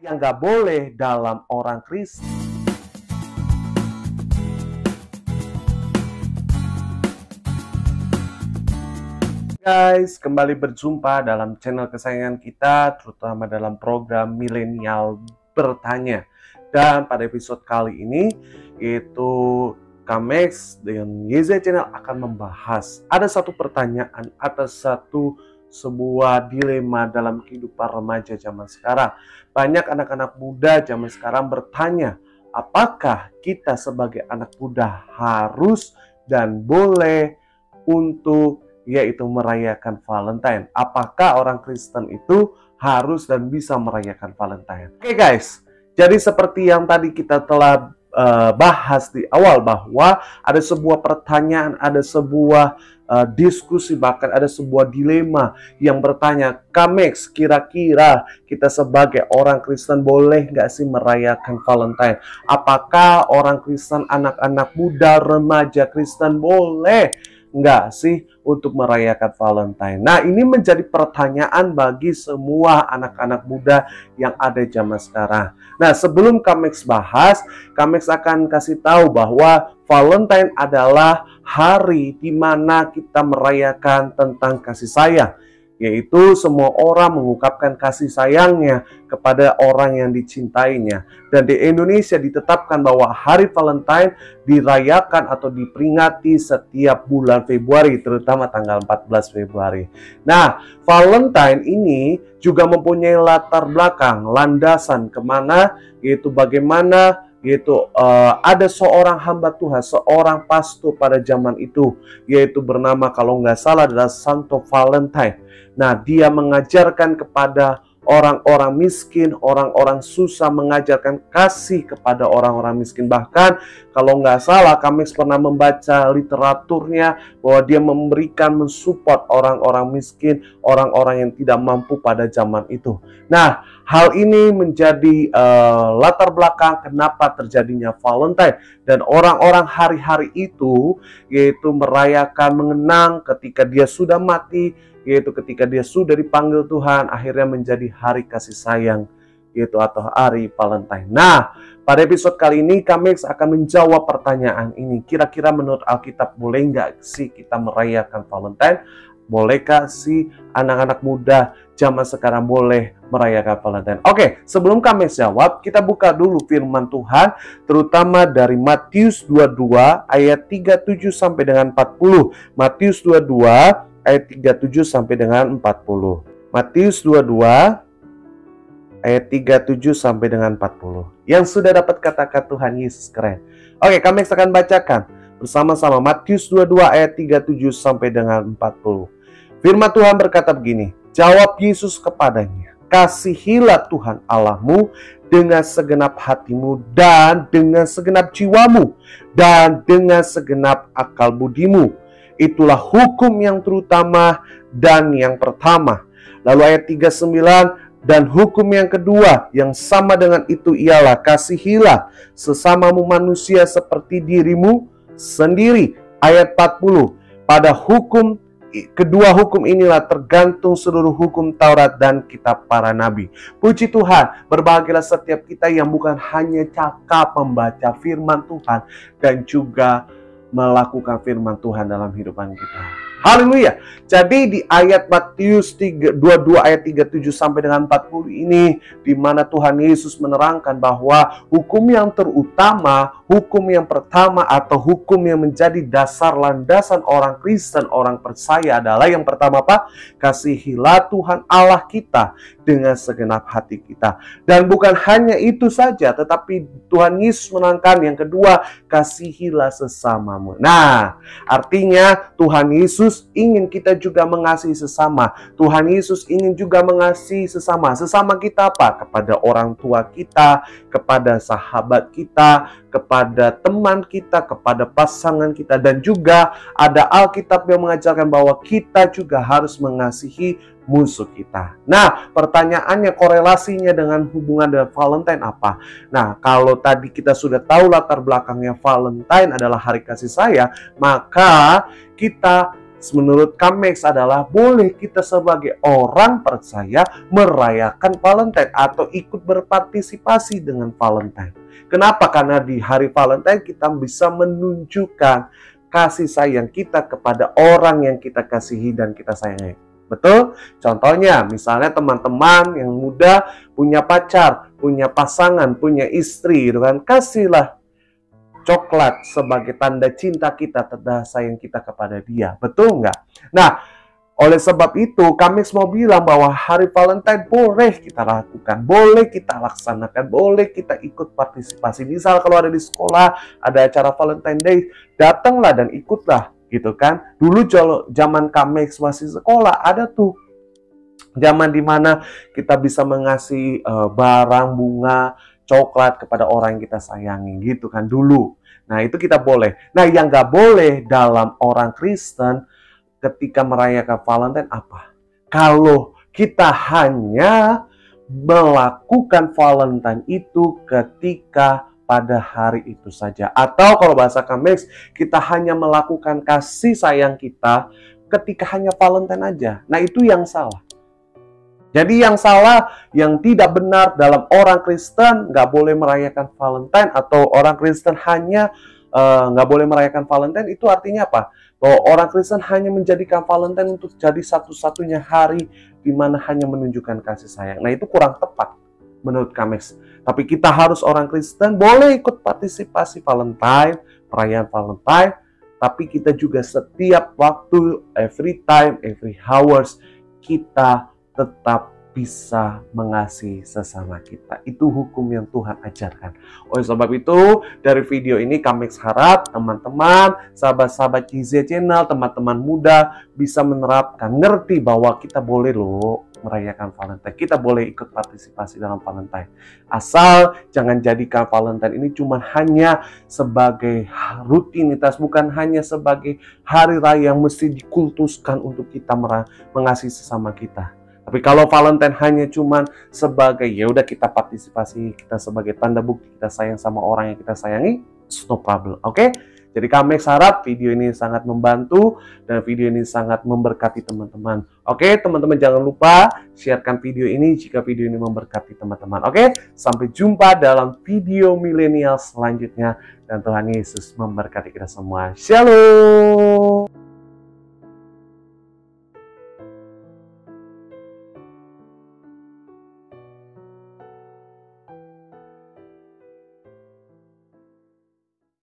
yang nggak boleh dalam orang Kristen. Guys, kembali berjumpa dalam channel kesayangan kita, terutama dalam program Milenial Bertanya. Dan pada episode kali ini, itu Kamex dengan YZ Channel akan membahas ada satu pertanyaan atas sebuah dilema dalam kehidupan remaja zaman sekarang. Banyak anak-anak muda zaman sekarang bertanya, apakah kita sebagai anak muda harus dan boleh untuk yaitu merayakan Valentine? Apakah orang Kristen itu harus dan bisa merayakan Valentine? Oke guys, jadi seperti yang tadi kita telah bahas di awal, bahwa ada sebuah pertanyaan, ada sebuah diskusi, bahkan ada sebuah dilema yang bertanya, Kamex, kira-kira kita sebagai orang Kristen boleh nggak sih merayakan Valentine? Apakah orang Kristen, anak-anak muda, remaja Kristen boleh nggak sih untuk merayakan Valentine? Nah, ini menjadi pertanyaan bagi semua anak-anak muda yang ada zaman sekarang. Nah, sebelum Kamex bahas, Kamex akan kasih tahu bahwa Valentine adalah hari di mana kita merayakan tentang kasih sayang, yaitu semua orang mengungkapkan kasih sayangnya kepada orang yang dicintainya. Dan di Indonesia ditetapkan bahwa hari Valentine dirayakan atau diperingati setiap bulan Februari, terutama tanggal 14 Februari. Nah, Valentine ini juga mempunyai latar belakang, landasan kemana, yaitu bagaimana ada seorang hamba Tuhan, seorang pastor pada zaman itu, yaitu bernama, kalau nggak salah, adalah Santo Valentine. Nah, dia mengajarkan kepada orang-orang miskin, orang-orang susah, mengajarkan kasih kepada orang-orang miskin. Bahkan kalau nggak salah, kami pernah membaca literaturnya bahwa dia memberikan, mensupport orang-orang miskin, orang-orang yang tidak mampu pada zaman itu. Nah, hal ini menjadi latar belakang kenapa terjadinya Valentine. Dan orang-orang hari-hari itu, yaitu merayakan, mengenang ketika dia sudah mati, yaitu ketika dia sudah dipanggil Tuhan, akhirnya menjadi hari kasih sayang, yaitu atau hari Valentine. Nah, pada episode kali ini kami akan menjawab pertanyaan ini. Kira-kira menurut Alkitab boleh nggak sih kita merayakan Valentine? Bolehkah sih anak-anak muda zaman sekarang boleh merayakan Valentine? Oke, sebelum kami jawab, kita buka dulu firman Tuhan, terutama dari Matius 22 ayat 37 sampai dengan 40. Matius 22 ayat 37 sampai dengan 40. Matius 22 ayat 37 sampai dengan 40. Yang sudah dapat katakan Tuhan Yesus keren. Oke, kami akan bacakan bersama-sama Matius 22 ayat 37 sampai dengan 40. Firman Tuhan berkata begini, jawab Yesus kepadanya, kasihilah Tuhan Allahmu dengan segenap hatimu dan dengan segenap jiwamu dan dengan segenap akal budimu. Itulah hukum yang terutama dan yang pertama. Lalu ayat 39, dan hukum yang kedua yang sama dengan itu ialah kasihilah sesamamu manusia seperti dirimu sendiri. Ayat 40, pada kedua hukum inilah tergantung seluruh hukum Taurat dan kitab para nabi. Puji Tuhan, berbahagialah setiap kita yang bukan hanya cakap membaca firman Tuhan dan juga melakukan firman Tuhan dalam kehidupan kita. Haleluya. Jadi di ayat Matius 22 ayat 37 sampai dengan 40 ini, di mana Tuhan Yesus menerangkan bahwa hukum yang terutama, hukum yang pertama atau hukum yang menjadi dasar landasan orang Kristen, orang percaya adalah yang pertama apa? Kasihilah Tuhan Allah kita dengan segenap hati kita. Dan bukan hanya itu saja, tetapi Tuhan Yesus menerangkan yang kedua, kasihilah sesamamu. Nah, artinya Tuhan Yesus ingin kita juga mengasihi sesama. Tuhan Yesus ingin juga mengasihi sesama. Sesama kita apa? Kepada orang tua kita, kepada sahabat kita, kepada teman kita, kepada pasangan kita. Dan juga ada Alkitab yang mengajarkan bahwa kita juga harus mengasihi musuh kita. Nah, pertanyaannya, korelasinya dengan hubungan dengan Valentine apa? Nah, kalau tadi kita sudah tahu latar belakangnya Valentine adalah hari kasih sayang, maka kita menurut Kamex adalah boleh kita sebagai orang percaya merayakan Valentine atau ikut berpartisipasi dengan Valentine. Kenapa? Karena di hari Valentine kita bisa menunjukkan kasih sayang kita kepada orang yang kita kasihi dan kita sayangi. Betul? Contohnya, misalnya teman-teman yang muda punya pacar, punya pasangan, punya istri, gitu kan? Kasihlah coklat sebagai tanda cinta kita, tanda sayang kita kepada dia. Betul nggak? Nah, oleh sebab itu, kami mau bilang bahwa hari Valentine boleh kita lakukan, boleh kita laksanakan, boleh kita ikut partisipasi. Misal kalau ada di sekolah, ada acara Valentine Day, datanglah dan ikutlah, gitu kan. Dulu zaman kami masih sekolah, ada tuh zaman dimana kita bisa mengasih barang, bunga, coklat kepada orang yang kita sayangi, gitu kan dulu. Nah, itu kita boleh. Nah, yang nggak boleh dalam orang Kristen ketika merayakan Valentine apa? Kalau kita hanya melakukan Valentine itu ketika pada hari itu saja. Atau kalau bahasa Kamex, kita hanya melakukan kasih sayang kita ketika hanya Valentine aja. Nah, itu yang salah. Jadi yang salah, yang tidak benar dalam orang Kristen nggak boleh merayakan Valentine, atau orang Kristen hanya nggak boleh merayakan Valentine, itu artinya apa? Bahwa orang Kristen hanya menjadikan Valentine untuk jadi satu-satunya hari di mana hanya menunjukkan kasih sayang. Nah, itu kurang tepat menurut Kamex. Tapi kita harus orang Kristen boleh ikut partisipasi Valentine, perayaan Valentine, tapi kita juga setiap waktu, every time, every hours, kita tetap bisa mengasihi sesama kita. Itu hukum yang Tuhan ajarkan. Oleh sebab itu, dari video ini kami harap teman-teman, sahabat-sahabat GZ Channel, teman-teman muda bisa menerapkan, ngerti bahwa kita boleh loh merayakan Valentine. Kita boleh ikut partisipasi dalam Valentine. Asal jangan jadikan Valentine ini cuma hanya sebagai rutinitas, bukan hanya sebagai hari raya yang mesti dikultuskan untuk kita mengasihi sesama kita. Tapi kalau Valentine hanya cuman sebagai ya udah kita partisipasi, kita sebagai tanda bukti kita sayang sama orang yang kita sayangi, no problem. Oke? Jadi kami harap video ini sangat membantu dan video ini sangat memberkati teman-teman. Oke, teman-teman jangan lupa sharekan video ini jika video ini memberkati teman-teman. Oke? Sampai jumpa dalam video milenial selanjutnya dan Tuhan Yesus memberkati kita semua. Shalom.